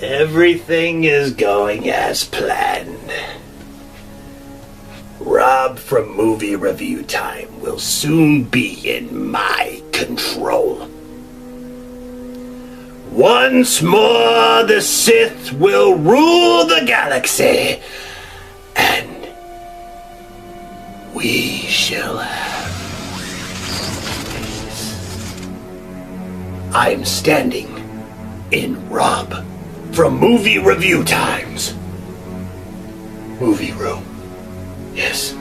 Everything is going as planned. Rob from Movie Review Time will soon be in my control. Once more, the Sith will rule the galaxy, and we shall have peace. I'm standing in Rob from Movie Review Time's movie room. Yes,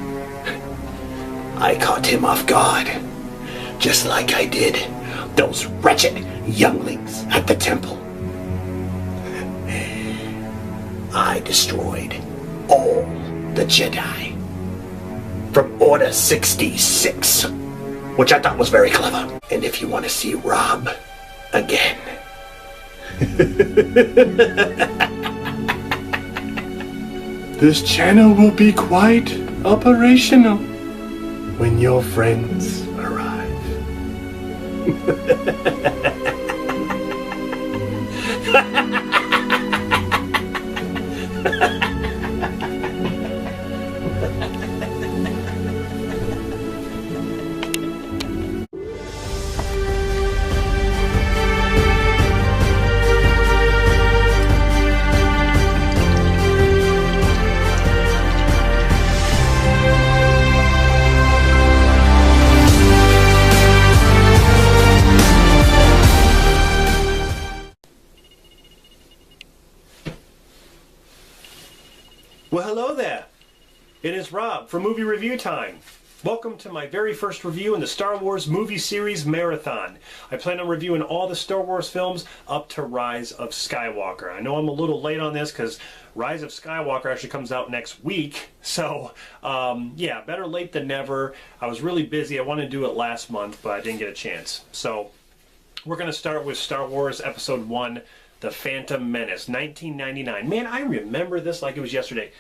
I caught him off guard, just like I did those wretched younglings at the temple. I destroyed all the Jedi from Order 66, which I thought was very clever. And if you want to see Rob again, this channel will be quite operational when your friends arrive. Well, hello there. It is Rob from Movie Review Time. Welcome to my very first review in the Star Wars movie series marathon. I plan on reviewing all the Star Wars films up to Rise of Skywalker. I know I'm a little late on this because Rise of Skywalker actually comes out next week. So, yeah, better late than never. I was really busy. I wanted to do it last month, but I didn't get a chance. So, we're going to start with Star Wars Episode 1, The Phantom Menace, 1999. Man, I remember this like it was yesterday.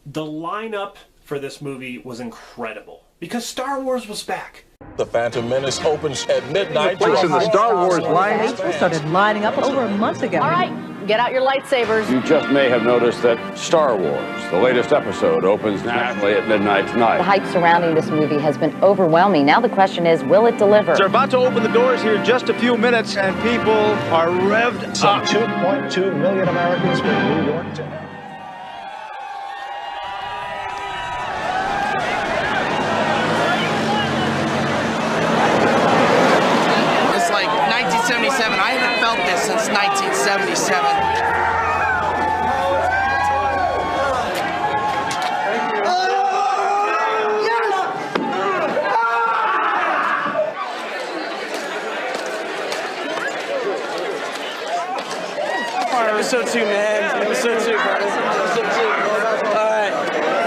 The lineup for this movie was incredible because Star Wars was back. The Phantom Menace opens at midnight. Place in the Star Wars line. People started lining up over a month ago. All right, get out your lightsabers. You just may have noticed that Star Wars, the latest episode, opens nationally at midnight tonight. The hype surrounding this movie has been overwhelming. Now the question is, will it deliver? They're about to open the doors here in just a few minutes, and people are revved Some up. 2.2 million Americans with New York tickets. It's like 1977. I haven't felt this since 1977. Episode 2, man. Episode 2, brother. Episode 2. Alright.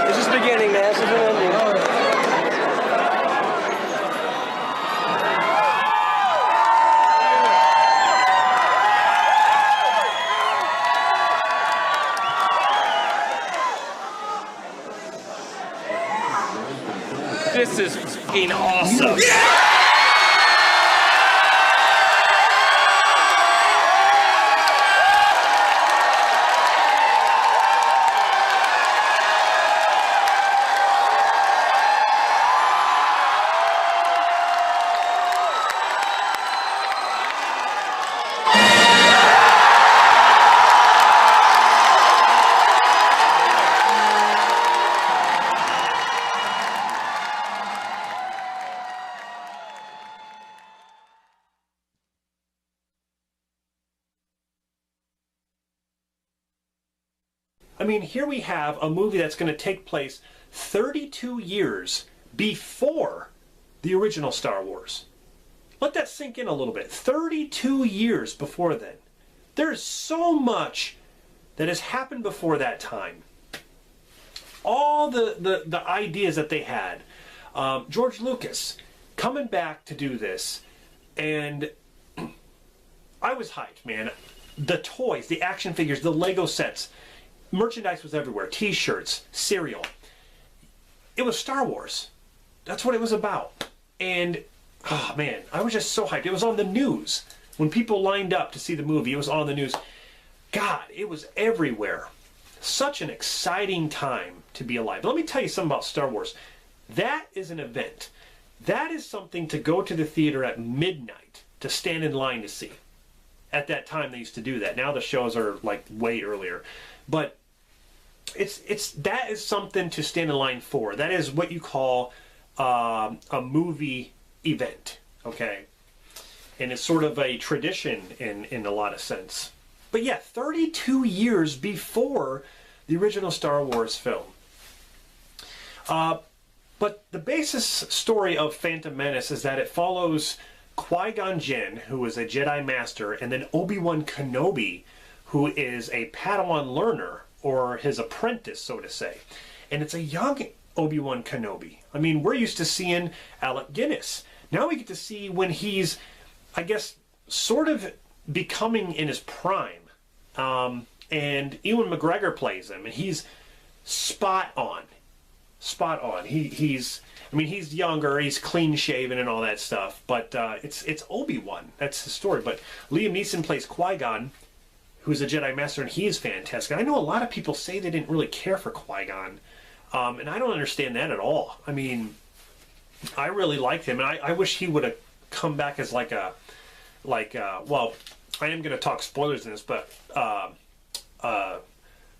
It's just the beginning, man. It's just the ending. This is fucking awesome. Yeah! I mean, here we have a movie that's going to take place 32 years before the original Star Wars. Let that sink in a little bit. 32 years before then. There's so much that has happened before that time. All the ideas that they had. George Lucas coming back to do this, and I was hyped, man. The toys, the action figures, the Lego sets, merchandise was everywhere. T-shirts, cereal. It was Star Wars. That's what it was about. And oh man, I was just so hyped. It was on the news. When people lined up to see the movie, it was on the news. God, it was everywhere. Such an exciting time to be alive. But let me tell you something about Star Wars. That is an event. That is something to go to the theater at midnight to stand in line to see. At that time, they used to do that. Now the shows are like way earlier. But that is something to stand in line for. That is what you call a movie event, okay? And it's sort of a tradition in a lot of sense. But yeah, 32 years before the original Star Wars film. But the basis story of Phantom Menace is that it follows Qui-Gon Jinn, who is a Jedi Master, and then Obi-Wan Kenobi, who is a Padawan learner, or his apprentice, so to say. And it's a young Obi-Wan Kenobi. I mean, we're used to seeing Alec Guinness. Now we get to see when he's, I guess, sort of becoming in his prime. And Ewan McGregor plays him, and he's spot on. Spot on. He's younger, he's clean shaven and all that stuff, but it's Obi-Wan. That's the story. But Liam Neeson plays Qui-Gon, who's a Jedi Master, and he is fantastic. I know a lot of people say they didn't really care for Qui-Gon, and I don't understand that at all. I mean, I really liked him, and I wish he would have come back as well, I am going to talk spoilers in this, but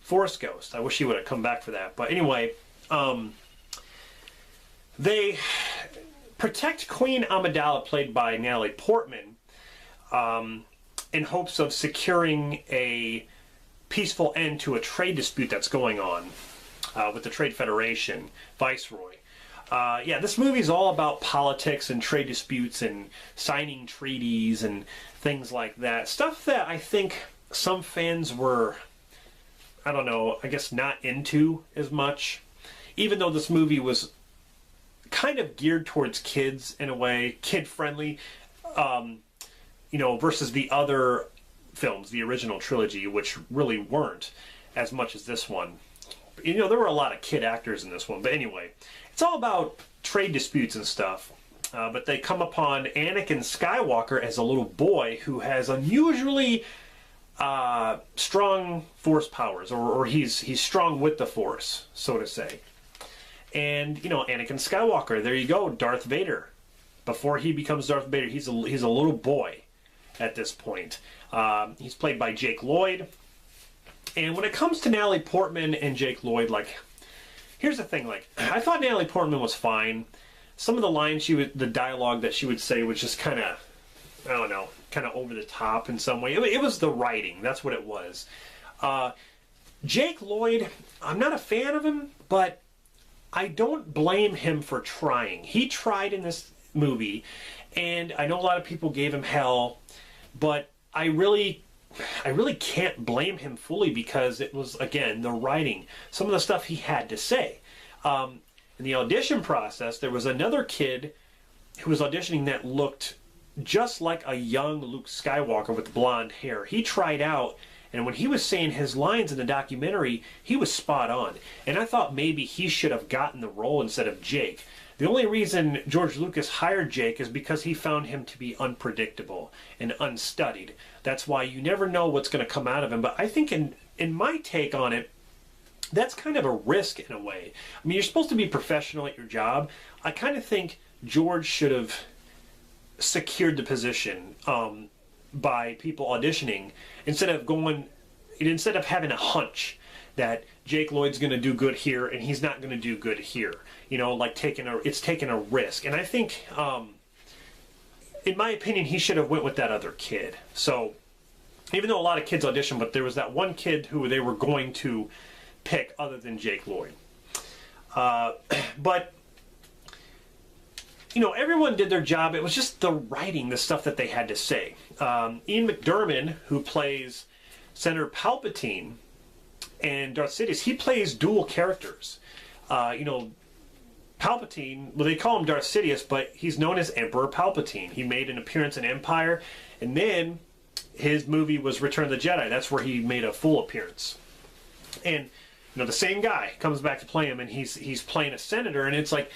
Force Ghost. I wish he would have come back for that. But anyway, they protect Queen Amidala, played by Natalie Portman, in hopes of securing a peaceful end to a trade dispute that's going on with the Trade Federation Viceroy. Yeah, this movie is all about politics and trade disputes and signing treaties and things like that. Stuff that I think some fans were, I don't know, I guess not into as much. Even though this movie was kind of geared towards kids in a way, kid-friendly, versus the other films, the original trilogy, which really weren't as much as this one. There were a lot of kid actors in this one, but anyway, it's all about trade disputes and stuff. But they come upon Anakin Skywalker as a little boy who has unusually strong Force powers, or he's strong with the Force, so to say. And Anakin Skywalker, there you go, Darth Vader. Before he becomes Darth Vader, he's a little boy at this point. He's played by Jake Lloyd. And when it comes to Natalie Portman and Jake Lloyd, here's the thing, I thought Natalie Portman was fine. Some of the lines the dialogue that she would say was just kind of, I don't know, kind of over the top in some way. It was the writing, that's what it was. Jake Lloyd, I'm not a fan of him, but I don't blame him for trying. He tried in this movie, and I know a lot of people gave him hell, but I really can't blame him fully, because it was, again, the writing. Some of the stuff he had to say. In the audition process, there was another kid who was auditioning that looked just like a young Luke Skywalker with blonde hair. He tried out, and when he was saying his lines in the documentary, he was spot on. And I thought maybe he should have gotten the role instead of Jake. The only reason George Lucas hired Jake is because he found him to be unpredictable and unstudied. That's why you never know what's going to come out of him. But I think in my take on it, that's kind of a risk in a way. I mean, you're supposed to be professional at your job. I kind of think George should have secured the position by people auditioning instead of having a hunch that Jake Lloyd's going to do good here and he's not going to do good here. It's taking a risk. And I think, in my opinion, he should have went with that other kid. So, even though a lot of kids auditioned, but there was that one kid who they were going to pick other than Jake Lloyd. But everyone did their job. It was just the writing, the stuff that they had to say. Ian McDiarmid, who plays Senator Palpatine and Darth Sidious, he plays dual characters. Palpatine, well, they call him Darth Sidious, but he's known as Emperor Palpatine. He made an appearance in Empire, and then his movie was Return of the Jedi. That's where he made a full appearance. And the same guy comes back to play him, and he's playing a senator, and it's like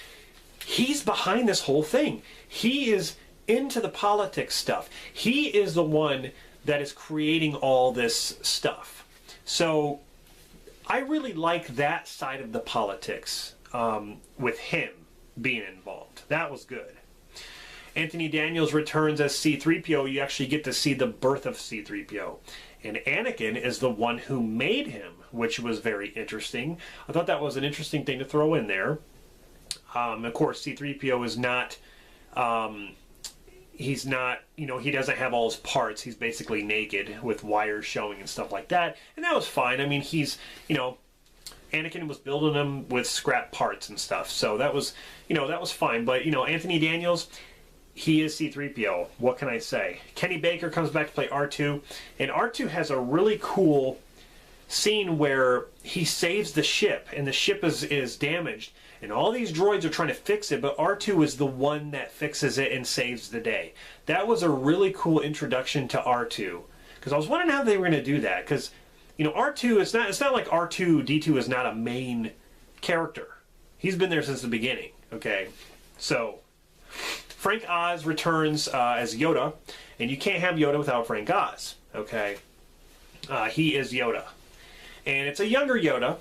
he's behind this whole thing. He is into the politics stuff. He is the one that is creating all this stuff. So I really like that side of the politics with him being involved. That was good. Anthony Daniels returns as C-3PO. You actually get to see the birth of C-3PO. And Anakin is the one who made him, which was very interesting. I thought that was an interesting thing to throw in there. Of course, C-3PO is not... he's not, you know, he doesn't have all his parts. He's basically naked with wires showing and stuff like that. And that was fine. I mean, he's, you know, Anakin was building him with scrap parts and stuff. So that was, you know, that was fine. But, you know, Anthony Daniels, he is C-3PO. What can I say? Kenny Baker comes back to play R2. And R2 has a really cool scene where he saves the ship. And the ship is damaged. And all these droids are trying to fix it, but R2 is the one that fixes it and saves the day. That was a really cool introduction to R2. Because I was wondering how they were going to do that. Because, you know, R2, it's not like R2-D2 is not a main character. He's been there since the beginning, okay? So, Frank Oz returns as Yoda. And you can't have Yoda without Frank Oz, okay? He is Yoda. And it's a younger Yoda.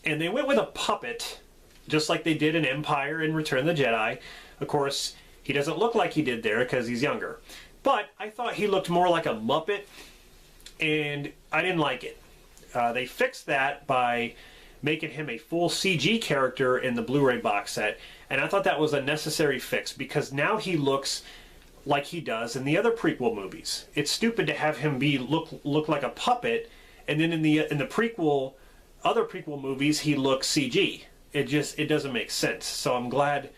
And they went with a puppet, just like they did in Empire and Return of the Jedi. Of course, he doesn't look like he did there because he's younger. But I thought he looked more like a Muppet, and I didn't like it. They fixed that by making him a full CG character in the Blu-ray box set, and I thought that was a necessary fix because now he looks like he does in the other prequel movies. It's stupid to have him look like a puppet, and then in the other prequel movies, he looks CG. It doesn't make sense. So I'm glad,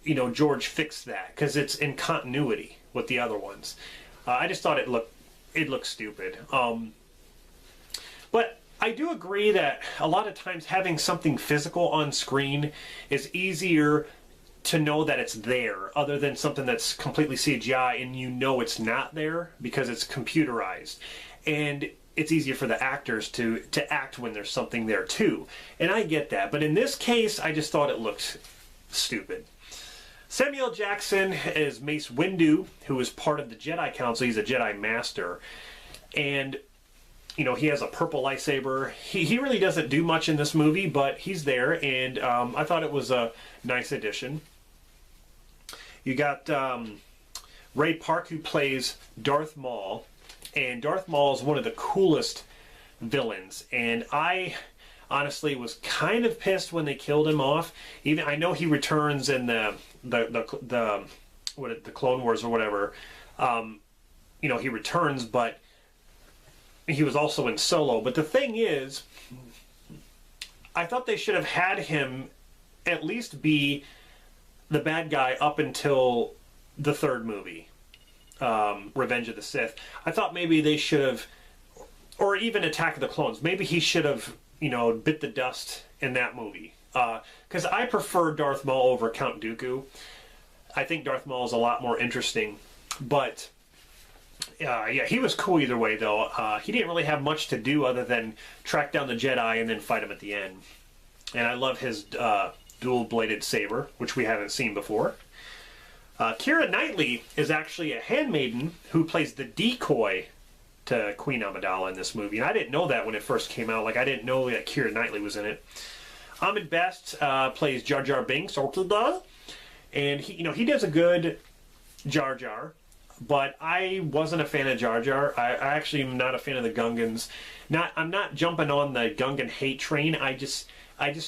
you know, George fixed that because it's in continuity with the other ones. I just thought it looked stupid. But I do agree that a lot of times having something physical on screen is easier to know that it's there, other than something that's completely CGI and you know it's not there because it's computerized. And it's easier for the actors to act when there's something there too. And I get that. But in this case, I just thought it looked stupid. Samuel Jackson is Mace Windu, who is part of the Jedi Council. He's a Jedi Master. And, you know, he has a purple lightsaber. He really doesn't do much in this movie, but he's there. And I thought it was a nice addition. You got Ray Park, who plays Darth Maul. And Darth Maul is one of the coolest villains, and I honestly was kind of pissed when they killed him off. Even I know he returns in the Clone Wars or whatever. You know, he returns, but he was also in Solo. But the thing is, I thought they should have had him at least be the bad guy up until the third movie. Revenge of the Sith. I thought maybe they should have, or even Attack of the Clones, maybe he should have, you know, bit the dust in that movie. Because I prefer Darth Maul over Count Dooku. I think Darth Maul is a lot more interesting. But, yeah, he was cool either way, though. He didn't really have much to do other than track down the Jedi and then fight him at the end. And I love his dual-bladed saber, which we haven't seen before. Keira Knightley is actually a handmaiden who plays the decoy to Queen Amidala in this movie. And I didn't know that when it first came out. Like, I didn't know that Keira Knightley was in it. Ahmed Best plays Jar Jar Binks, and he does a good Jar Jar. But I wasn't a fan of Jar Jar. I actually am not a fan of the Gungans. I'm not jumping on the Gungan hate train. I just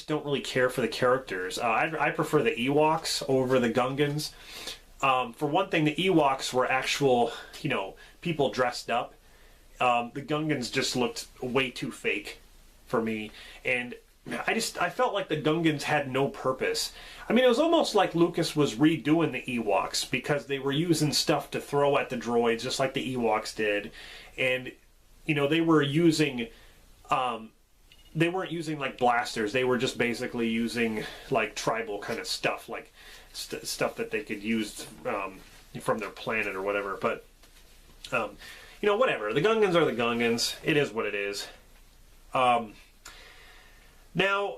don't really care for the characters. I prefer the Ewoks over the Gungans. For one thing, the Ewoks were actual, you know, people dressed up. The Gungans just looked way too fake for me. And I felt like the Gungans had no purpose. I mean, it was almost like Lucas was redoing the Ewoks because they were using stuff to throw at the droids just like the Ewoks did. And, you know, they were using... they weren't using like blasters. They were just basically using like tribal kind of stuff, like stuff that they could use from their planet or whatever. But you know, whatever. The Gungans are the Gungans. It is what it is. Now,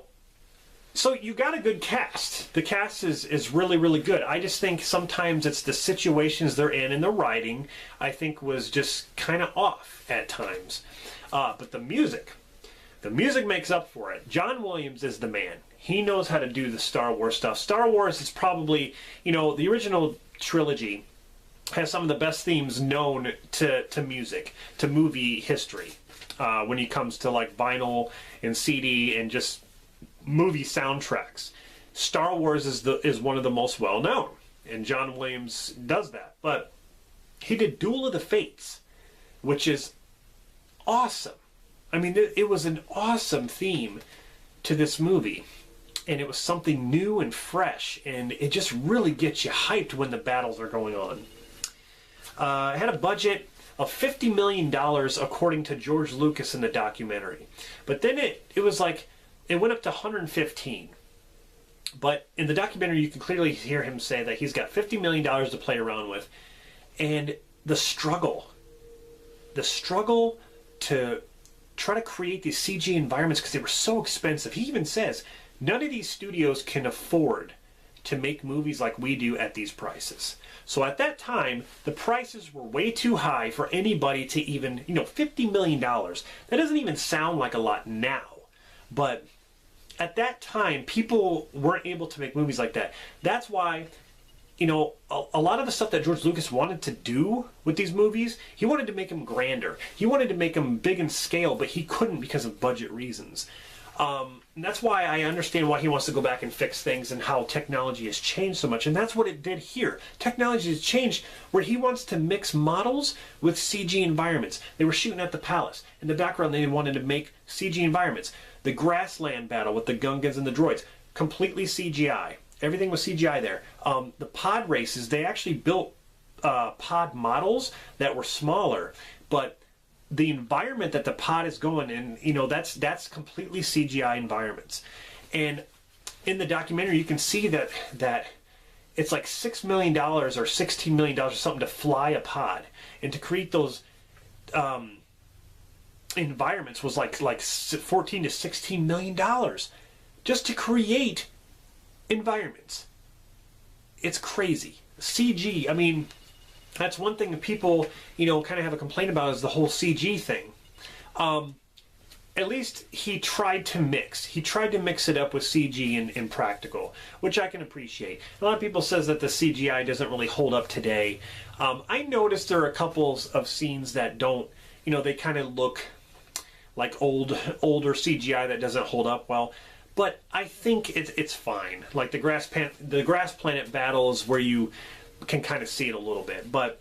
So you got a good cast. The cast is really, really good. I just think sometimes it's the situations they're in and the writing, I think, was just kind of off at times. But the music makes up for it. John Williams is the man. He knows how to do the Star Wars stuff. Star Wars is probably, the original trilogy has some of the best themes known to music, to movie history, when it comes to like vinyl and CD and just movie soundtracks. Star Wars is one of the most well known, and John Williams does that. But he did Duel of the Fates, which is awesome. I mean, it was an awesome theme to this movie, and it was something new and fresh, and it just really gets you hyped when the battles are going on. It had a budget of $50 million according to George Lucas in the documentary, but then it was like it went up to 115. But in the documentary, you can clearly hear him say that he's got $50 million to play around with, and the struggle to try to create these CG environments because they were so expensive. He even says none of these studios can afford to make movies like we do at these prices. So at that time, the prices were way too high for anybody to even, $50 million. That doesn't even sound like a lot now. But at that time, people weren't able to make movies like that. That's why, a lot of the stuff that George Lucas wanted to do with these movies, he wanted to make them grander. He wanted to make them big in scale, but he couldn't because of budget reasons. And that's why I understand why he wants to go back and fix things and how technology has changed so much. And that's what it did here. Technology has changed where he wants to mix models with CG environments. They were shooting at the palace. In the background, they wanted to make CG environments. The grassland battle with the Gungans and the droids, completely CGI. Everything was CGI there. The pod races, they actually built pod models that were smaller, but the environment that the pod is going in, that's completely CGI environments. And in the documentary, you can see that it's like $6 million or $16 million or something to fly a pod, and to create those environments was like $14 to $16 million just to create environments. It's crazy. CG, I mean, that's one thing that people, kind of have a complaint about is the whole CG thing. At least he tried to mix. He tried to mix it up with CG and practical, which I can appreciate. A lot of people says that the CGI doesn't really hold up today. I noticed there are a couple of scenes that don't, they kind of look like older CGI that doesn't hold up well. But I think it's fine. Like the grass planet battles where you can kind of see it a little bit, but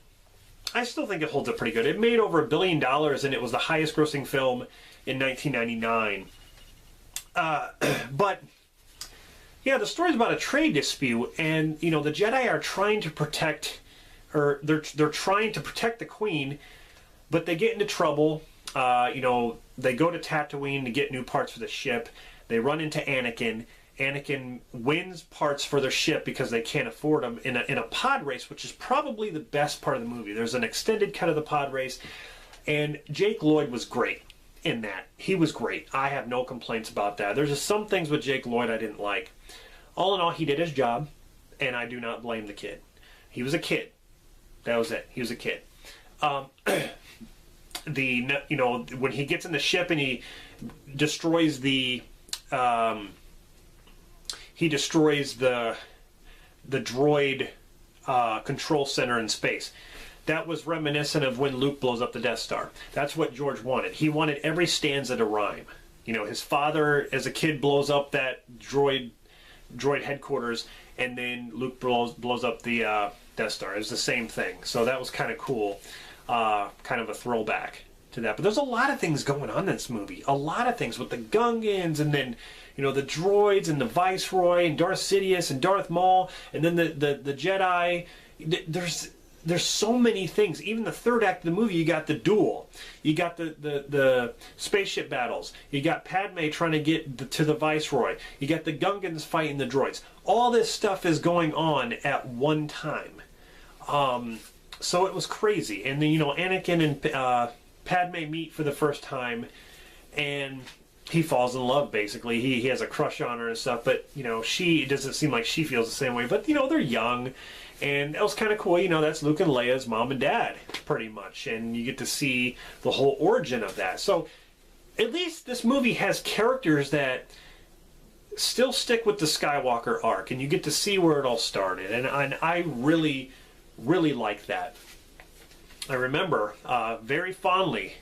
I still think it holds up pretty good. It made over $1 billion, and it was the highest grossing film in 1999. But yeah, the story's about a trade dispute, and the Jedi are trying to protect, or they're trying to protect the Queen, but they get into trouble. They go to Tatooine to get new parts for the ship. They run into Anakin. Anakin wins parts for their ship because they can't afford them in a pod race, which is probably the best part of the movie. There's an extended cut of the pod race, and Jake Lloyd was great in that. He was great. I have no complaints about that. There's just some things with Jake Lloyd I didn't like. All in all, he did his job, and I do not blame the kid. He was a kid. That was it. He was a kid. When he gets in the ship and he destroys the droid control center in space. That was reminiscent of when Luke blows up the Death Star. That's what George wanted. He wanted every stanza to rhyme. His father, as a kid, blows up that droid headquarters, and then Luke blows up the Death Star. It was the same thing. So that was kind of cool. Kind of a throwback to that. But there's a lot of things going on in this movie. A lot of things with the Gungans, and then the droids and the Viceroy and Darth Sidious and Darth Maul, and then the Jedi. There's so many things. Even the third act of the movie, you got the duel, you got the spaceship battles, you got Padme trying to get to the Viceroy, you got the Gungans fighting the droids. All this stuff is going on at one time. So it was crazy. And then Anakin and Padme meet for the first time, and he falls in love, basically. He has a crush on her and stuff, but, you know, it doesn't seem like she feels the same way. But, you know, they're young, and it was kind of cool. You know, that's Luke and Leia's mom and dad, pretty much, and you get to see the whole origin of that. So, at least this movie has characters that still stick with the Skywalker arc, and you get to see where it all started, and I really, really like that. I remember very fondly.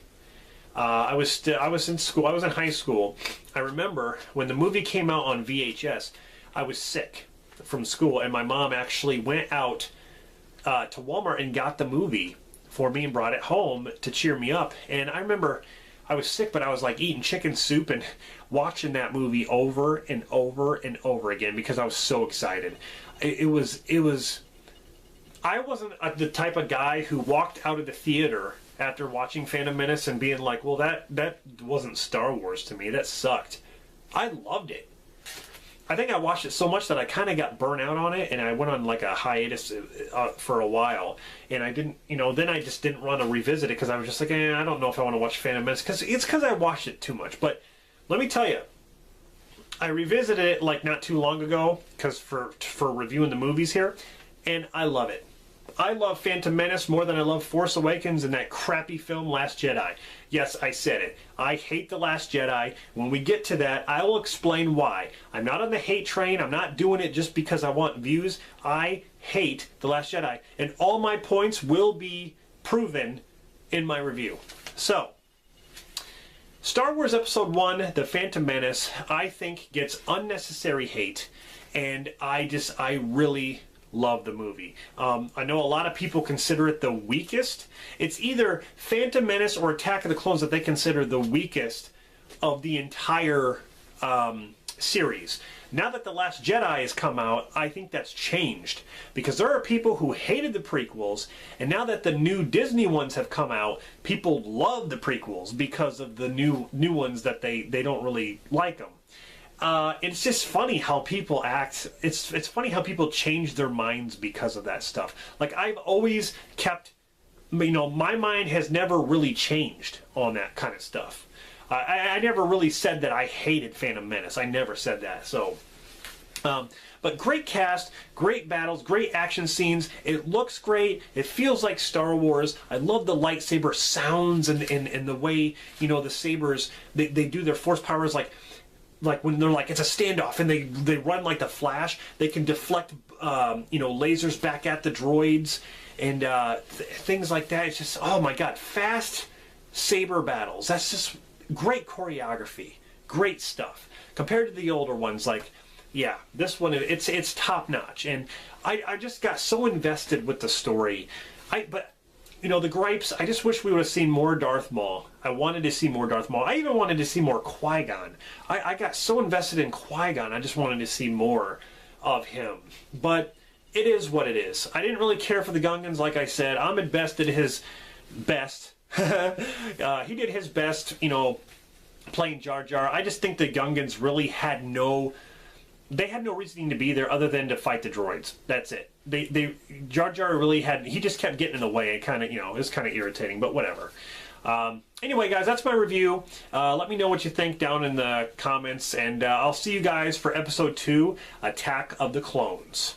I was in school. I was in high school. I remember when the movie came out on VHS. I was sick from school, and my mom actually went out to Walmart and got the movie for me and brought it home to cheer me up. And I remember I was sick, but I was like eating chicken soup and watching that movie over and over and over again because I was so excited. It was. I wasn't the type of guy who walked out of the theater after watching Phantom Menace and being like, well, that wasn't Star Wars to me. That sucked. I loved it. I think I watched it so much that I kind of got burnt out on it, and I went on like a hiatus for a while. And I didn't, you know, then I just didn't want to revisit it because I was just like, I don't know if I want to watch Phantom Menace because I watched it too much. But let me tell you, I revisited it like not too long ago because for reviewing the movies here, and I love it. I love Phantom Menace more than I love Force Awakens and that crappy film Last Jedi. Yes, I said it. I hate The Last Jedi. When we get to that, I will explain why. I'm not on the hate train. I'm not doing it just because I want views. I hate The Last Jedi. And all my points will be proven in my review. So, Star Wars Episode 1, The Phantom Menace, I think gets unnecessary hate. And I really love the movie. I know a lot of people consider it the weakest. It's either Phantom Menace or Attack of the Clones that they consider the weakest of the entire series. Now that The Last Jedi has come out, I think that's changed. Because there are people who hated the prequels, and now that the new Disney ones have come out, people love the prequels because of the new ones that they don't really like them. It's just funny how people act. It's funny how people change their minds because of that stuff. Like, I've always kept, you know, my mind has never really changed on that kind of stuff. I never really said that I hated Phantom Menace. I never said that. So, but great cast, great battles, great action scenes. It looks great. It feels like Star Wars. I love the lightsaber sounds and the way, you know, the sabers, they do their force powers like when they're like, it's a standoff and they run like the Flash. They can deflect, you know, lasers back at the droids and things like that. It's just, oh my God, fast saber battles. That's just great choreography, great stuff. Compared to the older ones, like, yeah, this one, it's top notch. And I just got so invested with the story. But you know, the gripes, I just wish we would have seen more Darth Maul. I wanted to see more Darth Maul. I even wanted to see more Qui-Gon. I got so invested in Qui-Gon, I just wanted to see more of him. But it is what it is. I didn't really care for the Gungans, like I said. Ahmed Best did his best. He did his best, you know, playing Jar Jar. I just think the Gungans really had no reasoning to be there other than to fight the droids. That's it. Jar Jar really he just kept getting in the way. It kind of, you know, it was kind of irritating, but whatever. Anyway, guys, that's my review. Let me know what you think down in the comments, and I'll see you guys for episode 2, Attack of the Clones.